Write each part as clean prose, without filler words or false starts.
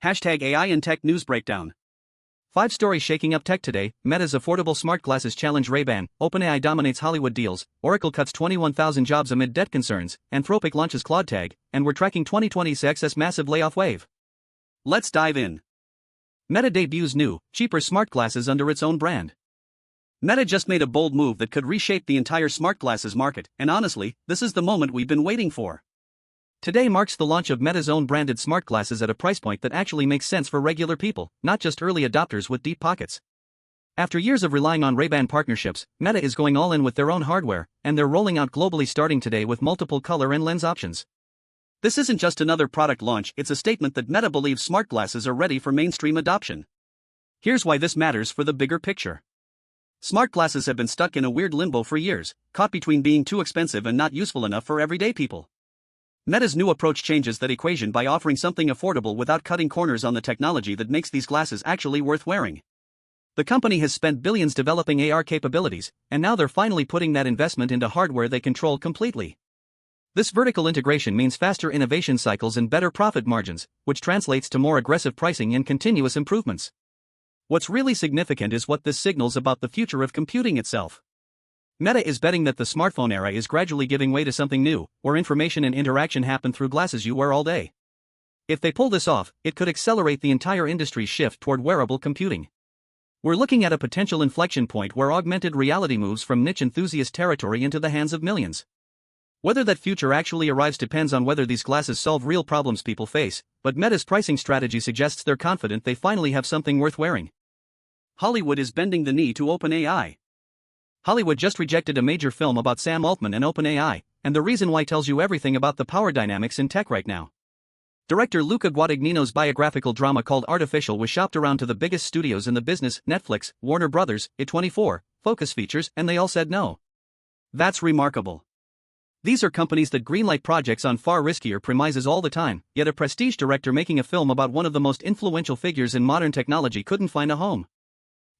Hashtag AI and Tech News Breakdown. 5 stories shaking up tech today. Meta's affordable smart glasses challenge Ray-Ban, OpenAI dominates Hollywood deals, Oracle cuts 21,000 jobs amid debt concerns, Anthropic launches Claude Tag, and we're tracking 2020's excess massive layoff wave. Let's dive in. Meta debuts new, cheaper smart glasses under its own brand. Meta just made a bold move that could reshape the entire smart glasses market, and honestly, this is the moment we've been waiting for. Today marks the launch of Meta's own branded smart glasses at a price point that actually makes sense for regular people, not just early adopters with deep pockets. After years of relying on Ray-Ban partnerships, Meta is going all in with their own hardware, and they're rolling out globally starting today with multiple color and lens options. This isn't just another product launch, it's a statement that Meta believes smart glasses are ready for mainstream adoption. Here's why this matters for the bigger picture. Smart glasses have been stuck in a weird limbo for years, caught between being too expensive and not useful enough for everyday people. Meta's new approach changes that equation by offering something affordable without cutting corners on the technology that makes these glasses actually worth wearing. The company has spent billions developing AR capabilities, and now they're finally putting that investment into hardware they control completely. This vertical integration means faster innovation cycles and better profit margins, which translates to more aggressive pricing and continuous improvements. What's really significant is what this signals about the future of computing itself. Meta is betting that the smartphone era is gradually giving way to something new, where information and interaction happen through glasses you wear all day. If they pull this off, it could accelerate the entire industry's shift toward wearable computing. We're looking at a potential inflection point where augmented reality moves from niche enthusiast territory into the hands of millions. Whether that future actually arrives depends on whether these glasses solve real problems people face, but Meta's pricing strategy suggests they're confident they finally have something worth wearing. Hollywood is bending the knee to OpenAI. Hollywood just rejected a major film about Sam Altman and OpenAI, and the reason why tells you everything about the power dynamics in tech right now. Director Luca Guadagnino's biographical drama called Artificial was shopped around to the biggest studios in the business: Netflix, Warner Brothers, A24, Focus Features, and they all said no. That's remarkable. These are companies that greenlight projects on far riskier premises all the time, yet a prestige director making a film about one of the most influential figures in modern technology couldn't find a home.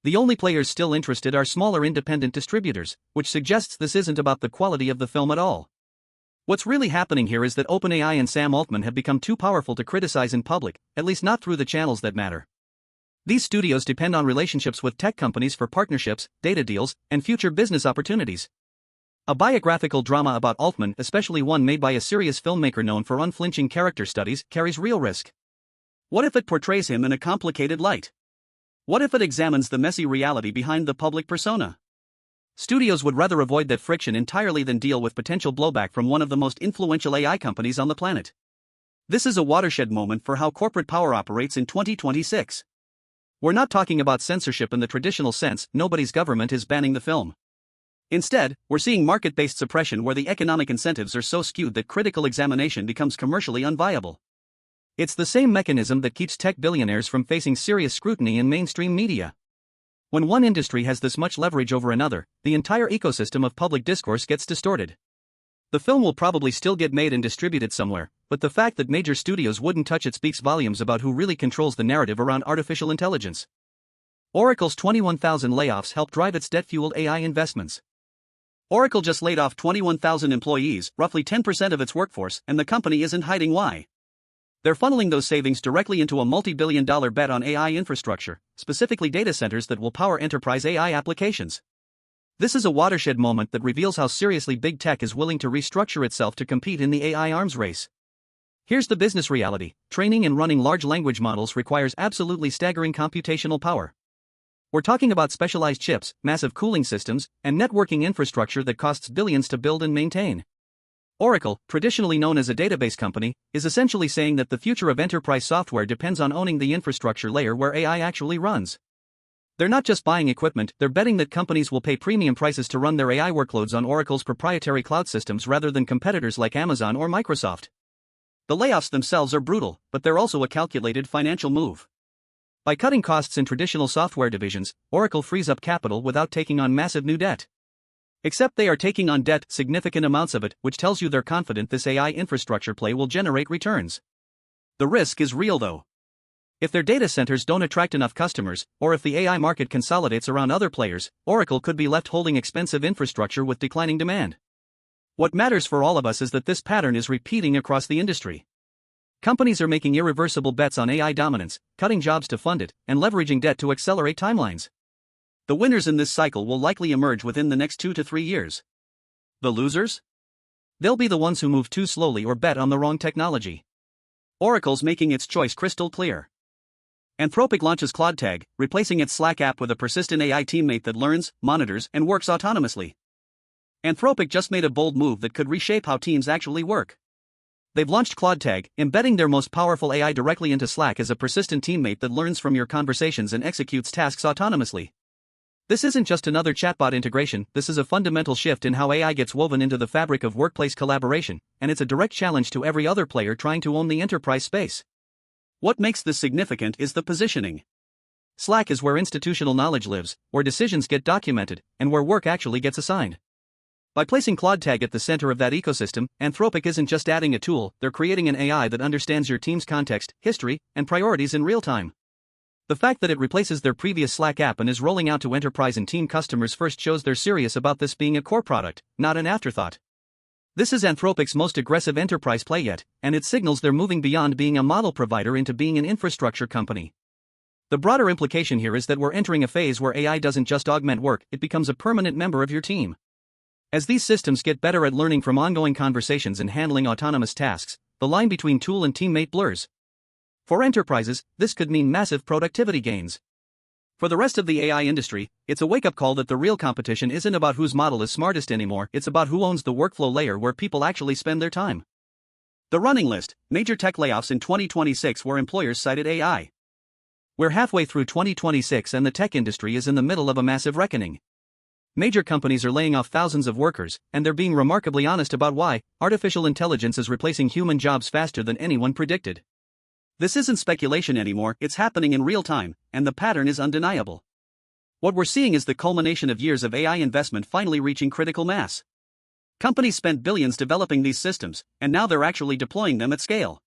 The only players still interested are smaller independent distributors, which suggests this isn't about the quality of the film at all. What's really happening here is that OpenAI and Sam Altman have become too powerful to criticize in public, at least not through the channels that matter. These studios depend on relationships with tech companies for partnerships, data deals, and future business opportunities. A biographical drama about Altman, especially one made by a serious filmmaker known for unflinching character studies, carries real risk. What if it portrays him in a complicated light? What if it examines the messy reality behind the public persona? Studios would rather avoid that friction entirely than deal with potential blowback from one of the most influential AI companies on the planet. This is a watershed moment for how corporate power operates in 2026. We're not talking about censorship in the traditional sense, nobody's government is banning the film. Instead, we're seeing market-based suppression where the economic incentives are so skewed that critical examination becomes commercially unviable. It's the same mechanism that keeps tech billionaires from facing serious scrutiny in mainstream media. When one industry has this much leverage over another, the entire ecosystem of public discourse gets distorted. The film will probably still get made and distributed somewhere, but the fact that major studios wouldn't touch it speaks volumes about who really controls the narrative around artificial intelligence. Oracle's 21,000 layoffs help drive its debt-fueled AI investments. Oracle just laid off 21,000 employees, roughly 10% of its workforce, and the company isn't hiding why. They're funneling those savings directly into a multi-billion-dollar bet on AI infrastructure, specifically data centers that will power enterprise AI applications. This is a watershed moment that reveals how seriously big tech is willing to restructure itself to compete in the AI arms race. Here's the business reality: training and running large language models requires absolutely staggering computational power. We're talking about specialized chips, massive cooling systems, and networking infrastructure that costs billions to build and maintain. Oracle, traditionally known as a database company, is essentially saying that the future of enterprise software depends on owning the infrastructure layer where AI actually runs. They're not just buying equipment, they're betting that companies will pay premium prices to run their AI workloads on Oracle's proprietary cloud systems rather than competitors like Amazon or Microsoft. The layoffs themselves are brutal, but they're also a calculated financial move. By cutting costs in traditional software divisions, Oracle frees up capital without taking on massive new debt. Except they are taking on debt, significant amounts of it, which tells you they're confident this AI infrastructure play will generate returns. The risk is real though. If their data centers don't attract enough customers, or if the AI market consolidates around other players, Oracle could be left holding expensive infrastructure with declining demand. What matters for all of us is that this pattern is repeating across the industry. Companies are making irreversible bets on AI dominance, cutting jobs to fund it, and leveraging debt to accelerate timelines. The winners in this cycle will likely emerge within the next 2 to 3 years. The losers? They'll be the ones who move too slowly or bet on the wrong technology. Oracle's making its choice crystal clear. Anthropic launches Claude Tag, replacing its Slack app with a persistent AI teammate that learns, monitors, and works autonomously. Anthropic just made a bold move that could reshape how teams actually work. They've launched Claude Tag, embedding their most powerful AI directly into Slack as a persistent teammate that learns from your conversations and executes tasks autonomously. This isn't just another chatbot integration, this is a fundamental shift in how AI gets woven into the fabric of workplace collaboration, and it's a direct challenge to every other player trying to own the enterprise space. What makes this significant is the positioning. Slack is where institutional knowledge lives, where decisions get documented, and where work actually gets assigned. By placing Claude Tag at the center of that ecosystem, Anthropic isn't just adding a tool, they're creating an AI that understands your team's context, history, and priorities in real time. The fact that it replaces their previous Slack app and is rolling out to enterprise and team customers first shows they're serious about this being a core product, not an afterthought. This is Anthropic's most aggressive enterprise play yet, and it signals they're moving beyond being a model provider into being an infrastructure company. The broader implication here is that we're entering a phase where AI doesn't just augment work, it becomes a permanent member of your team. As these systems get better at learning from ongoing conversations and handling autonomous tasks, the line between tool and teammate blurs. For enterprises, this could mean massive productivity gains. For the rest of the AI industry, it's a wake-up call that the real competition isn't about whose model is smartest anymore, it's about who owns the workflow layer where people actually spend their time. The running list: major tech layoffs in 2026 where employers cited AI. We're halfway through 2026 and the tech industry is in the middle of a massive reckoning. Major companies are laying off thousands of workers, and they're being remarkably honest about why. Artificial intelligence is replacing human jobs faster than anyone predicted. This isn't speculation anymore, it's happening in real time, and the pattern is undeniable. What we're seeing is the culmination of years of AI investment finally reaching critical mass. Companies spent billions developing these systems, and now they're actually deploying them at scale.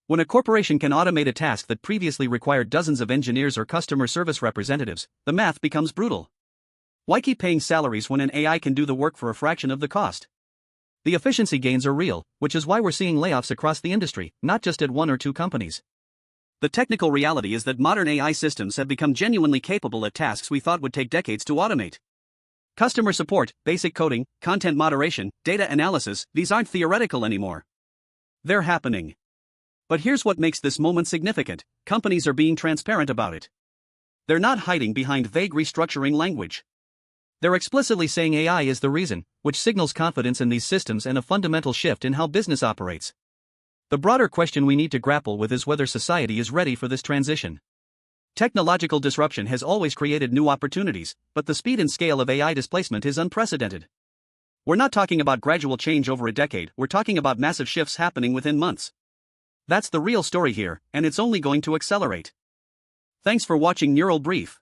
When a corporation can automate a task that previously required dozens of engineers or customer service representatives, the math becomes brutal. Why keep paying salaries when an AI can do the work for a fraction of the cost? The efficiency gains are real, which is why we're seeing layoffs across the industry, not just at 1 or 2 companies. The technical reality is that modern AI systems have become genuinely capable at tasks we thought would take decades to automate. Customer support, basic coding, content moderation, data analysis, these aren't theoretical anymore. They're happening. But here's what makes this moment significant: companies are being transparent about it. They're not hiding behind vague restructuring language. They're explicitly saying AI is the reason, which signals confidence in these systems and a fundamental shift in how business operates. The broader question we need to grapple with is whether society is ready for this transition. Technological disruption has always created new opportunities, but the speed and scale of AI displacement is unprecedented. We're not talking about gradual change over a decade, we're talking about massive shifts happening within months. That's the real story here, and it's only going to accelerate. Thanks for watching Neural Brief.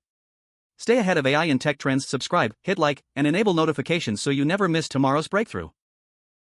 Stay ahead of AI and tech trends, subscribe, hit like, and enable notifications so you never miss tomorrow's breakthrough.